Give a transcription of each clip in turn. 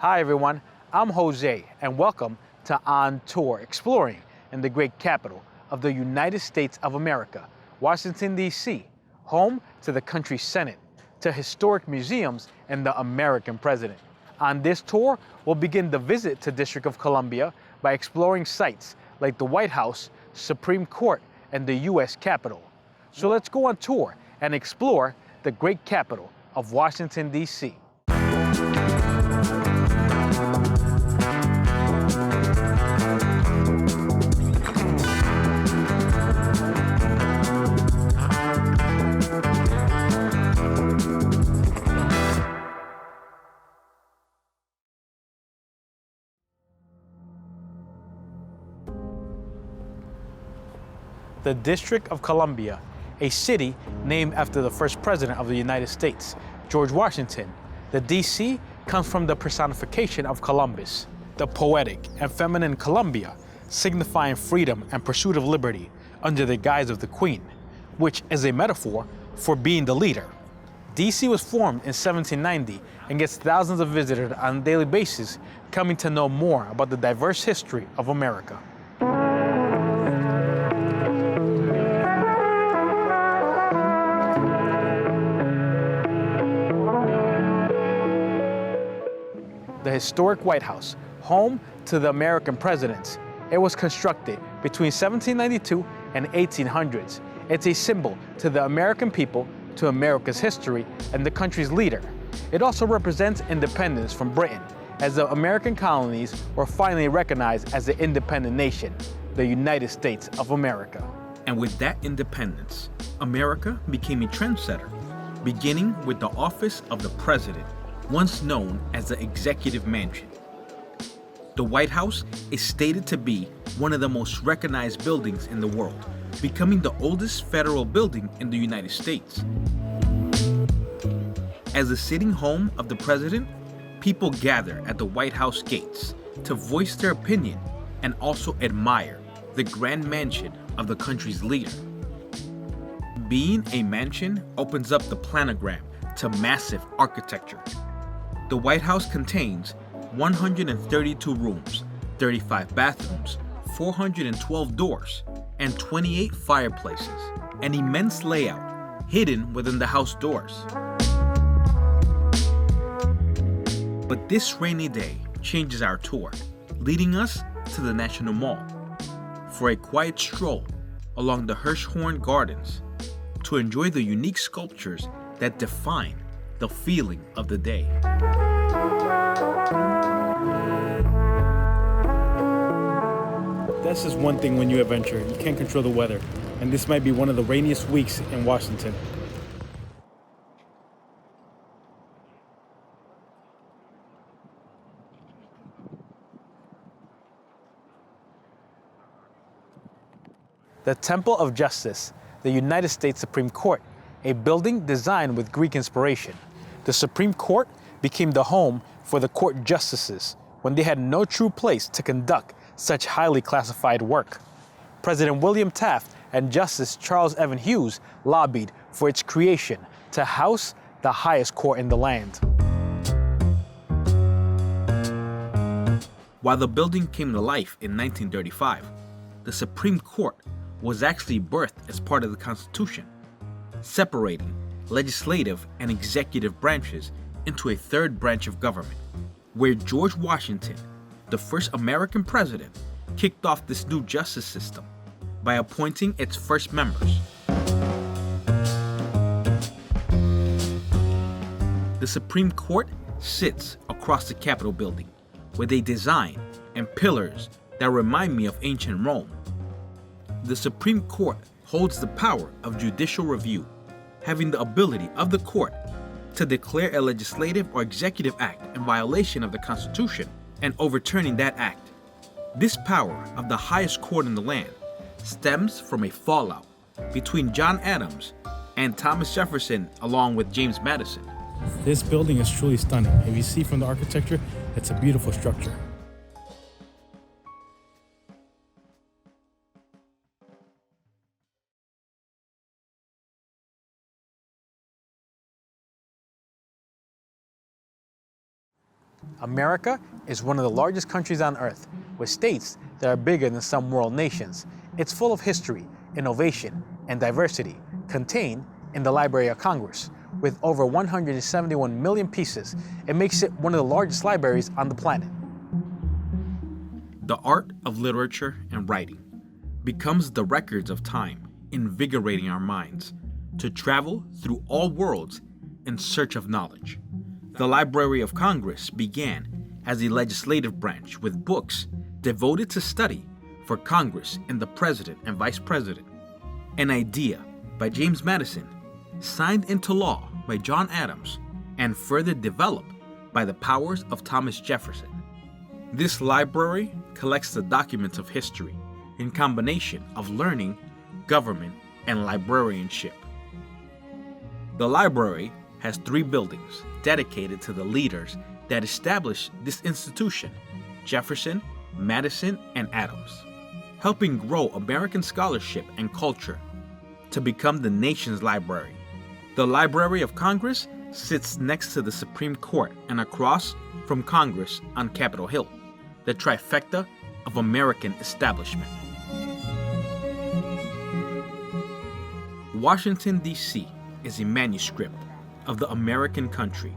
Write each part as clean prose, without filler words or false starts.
Hi everyone, I'm Jose and welcome to On Tour, exploring in the great capital of the United States of America, Washington, D.C., home to the country's Senate, to historic museums and the American president. On this tour, we'll begin the visit to District of Columbia by exploring sites like the White House, Supreme Court, and the U.S. Capitol. So let's go on tour and explore the great capital of Washington, D.C. The District of Columbia, a city named after the first president of the United States, George Washington. The DC comes from the personification of Columbus, the poetic and feminine Columbia, signifying freedom and pursuit of liberty under the guise of the Queen, which is a metaphor for being the leader. DC was formed in 1790 and gets thousands of visitors on a daily basis coming to know more about the diverse history of America. The historic White House, home to the American presidents. It was constructed between 1792 and 1800s. It's a symbol to the American people, to America's history, and the country's leader. It also represents independence from Britain, as the American colonies were finally recognized as an independent nation, the United States of America. And with that independence, America became a trendsetter, beginning with the office of the president, once known as the Executive Mansion. The White House is stated to be one of the most recognized buildings in the world, becoming the oldest federal building in the United States. As the sitting home of the president, people gather at the White House gates to voice their opinion and also admire the grand mansion of the country's leader. Being a mansion opens up the planogram to massive architecture. The White House contains 132 rooms, 35 bathrooms, 412 doors, and 28 fireplaces, an immense layout hidden within the house doors. But this rainy day changes our tour, leading us to the National Mall for a quiet stroll along the Hirshhorn Gardens to enjoy the unique sculptures that define the feeling of the day. That's just one thing when you adventure. You can't control the weather, and this might be one of the rainiest weeks in Washington. The Temple of Justice, the United States Supreme Court, a building designed with Greek inspiration. The Supreme Court became the home for the court justices when they had no true place to conduct such highly classified work. President William Taft and Justice Charles Evan Hughes lobbied for its creation to house the highest court in the land. While the building came to life in 1935, the Supreme Court was actually birthed as part of the Constitution, separating legislative and executive branches into a third branch of government, where George Washington, the first American president, kicked off this new justice system by appointing its first members. The Supreme Court sits across the Capitol building with a design and pillars that remind me of ancient Rome. The Supreme Court holds the power of judicial review, having the ability of the court to declare a legislative or executive act in violation of the Constitution and overturning that act. This power of the highest court in the land stems from a fallout between John Adams and Thomas Jefferson along with James Madison. This building is truly stunning. If you see from the architecture, it's a beautiful structure. America is one of the largest countries on earth, with states that are bigger than some world nations. It's full of history, innovation, and diversity contained in the Library of Congress. With over 171 million pieces, it makes it one of the largest libraries on the planet. The art of literature and writing becomes the records of time, invigorating our minds to travel through all worlds in search of knowledge. The Library of Congress began as a legislative branch with books devoted to study for Congress and the President and Vice President. An idea by James Madison, signed into law by John Adams, and further developed by the powers of Thomas Jefferson. This library collects the documents of history in combination of learning, government, and librarianship. The library has 3 buildings dedicated to the leaders that established this institution: Jefferson, Madison, and Adams, helping grow American scholarship and culture to become the nation's library. The Library of Congress sits next to the Supreme Court and across from Congress on Capitol Hill, the trifecta of American establishment. Washington, D.C. is a manuscript of the American country,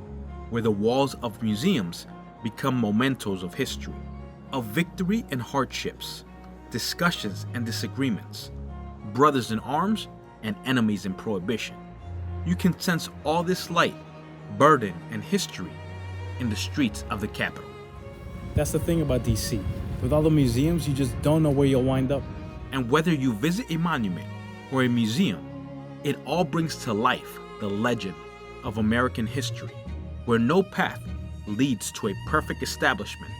where the walls of museums become mementos of history, of victory and hardships, discussions and disagreements, brothers in arms and enemies in prohibition. You can sense all this light, burden, and history in the streets of the capital. That's the thing about DC. With all the museums, you just don't know where you'll wind up. And whether you visit a monument or a museum, it all brings to life the legend of American history, where no path leads to a perfect establishment,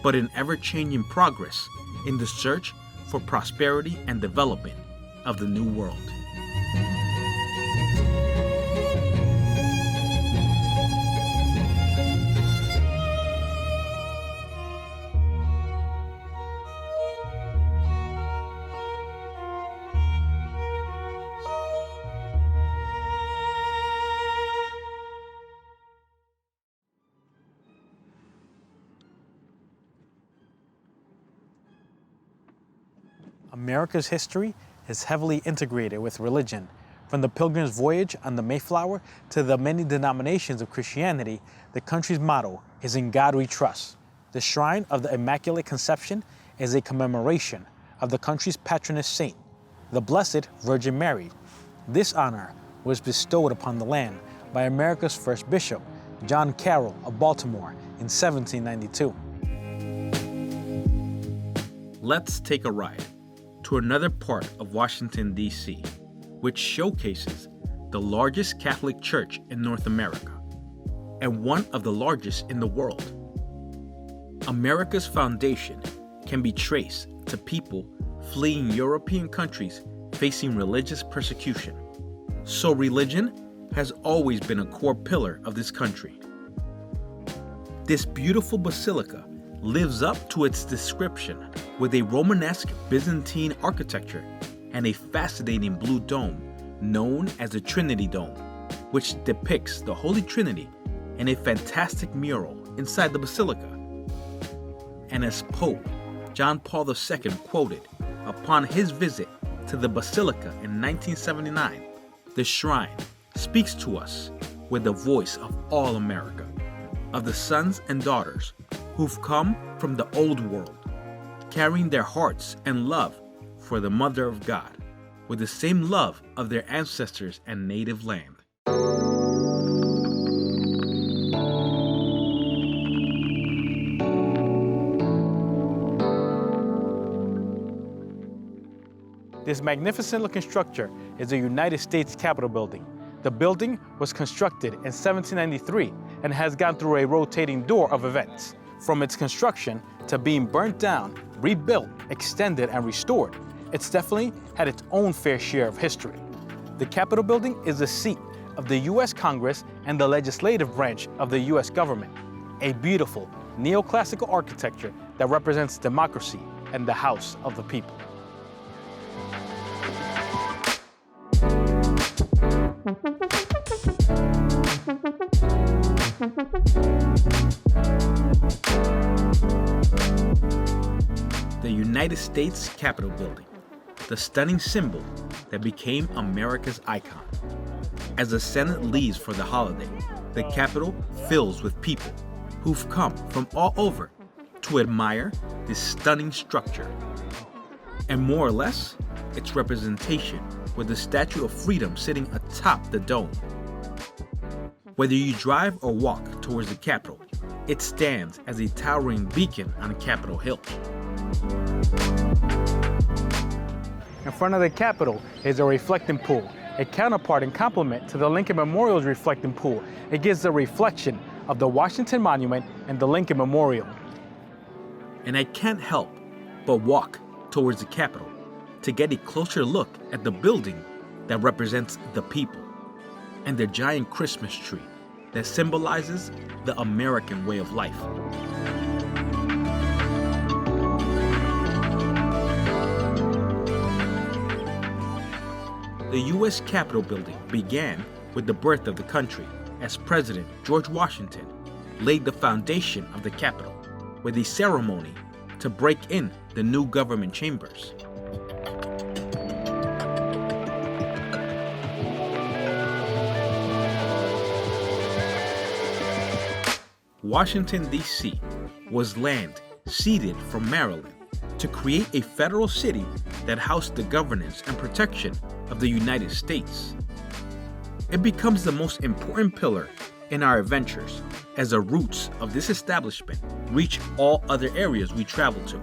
but an ever-changing progress in the search for prosperity and development of the new world. America's history is heavily integrated with religion. From the Pilgrim's Voyage on the Mayflower to the many denominations of Christianity, the country's motto is "In God We Trust." The Shrine of the Immaculate Conception is a commemoration of the country's patroness saint, the Blessed Virgin Mary. This honor was bestowed upon the land by America's first bishop, John Carroll of Baltimore, in 1792. Let's take a ride to another part of Washington, D.C., which showcases the largest Catholic church in North America and one of the largest in the world. America's foundation can be traced to people fleeing European countries facing religious persecution. So religion has always been a core pillar of this country. This beautiful basilica lives up to its description with a Romanesque Byzantine architecture and a fascinating blue dome known as the Trinity Dome, which depicts the Holy Trinity in a fantastic mural inside the basilica. And as Pope John Paul II quoted upon his visit to the basilica in 1979, the shrine speaks to us with the voice of all America, of the sons and daughters who've come from the old world, carrying their hearts and love for the Mother of God, with the same love of their ancestors and native land. This magnificent looking structure is the United States Capitol building. The building was constructed in 1793 and has gone through a rotating door of events. From its construction to being burnt down, rebuilt, extended, and restored, it's definitely had its own fair share of history. The Capitol building is the seat of the U.S. Congress and the legislative branch of the U.S. government, a beautiful neoclassical architecture that represents democracy and the House of the people. United States Capitol building, the stunning symbol that became America's icon. As the Senate leaves for the holiday, the Capitol fills with people who've come from all over to admire this stunning structure. And more or less, its representation with the Statue of Freedom sitting atop the dome. Whether you drive or walk towards the Capitol, it stands as a towering beacon on Capitol Hill. In front of the Capitol is a reflecting pool, a counterpart and complement to the Lincoln Memorial's reflecting pool. It gives the reflection of the Washington Monument and the Lincoln Memorial. And I can't help but walk towards the Capitol to get a closer look at the building that represents the people and the giant Christmas tree that symbolizes the American way of life. The U.S. Capitol building began with the birth of the country as President George Washington laid the foundation of the Capitol with a ceremony to break in the new government chambers. Washington, D.C. was land ceded from Maryland to create a federal city that housed the governance and protection of the United States. It becomes the most important pillar in our adventures as the roots of this establishment reach all other areas we travel to.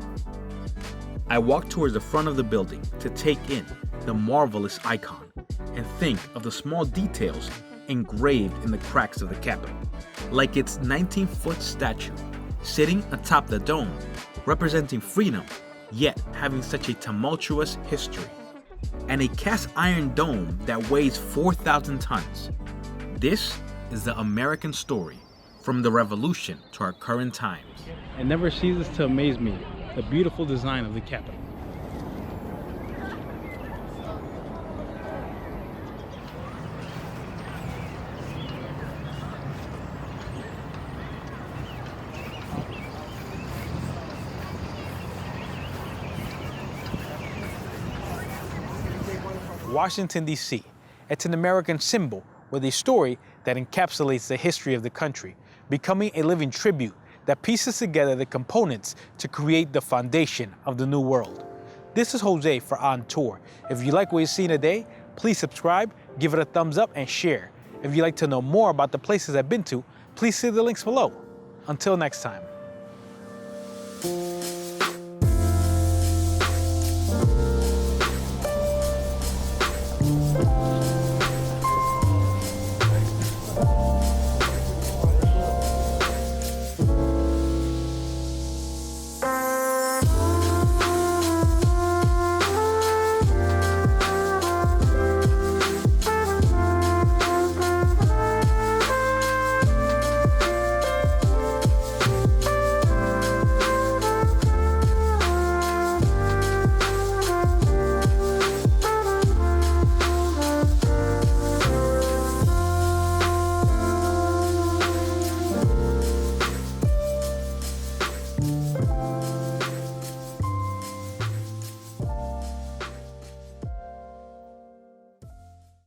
I walk towards the front of the building to take in the marvelous icon and think of the small details engraved in the cracks of the Capitol, like its 19-foot statue sitting atop the dome, representing freedom, yet having such a tumultuous history, and a cast iron dome that weighs 4,000 tons. This is the American story, from the Revolution to our current times. It never ceases to amaze me, the beautiful design of the Capitol. Washington, D.C. It's an American symbol with a story that encapsulates the history of the country, becoming a living tribute that pieces together the components to create the foundation of the new world. This is Jose for On Tour. If you like what you've seen today, please subscribe, give it a thumbs up, and share. If you'd like to know more about the places I've been to, please see the links below. Until next time.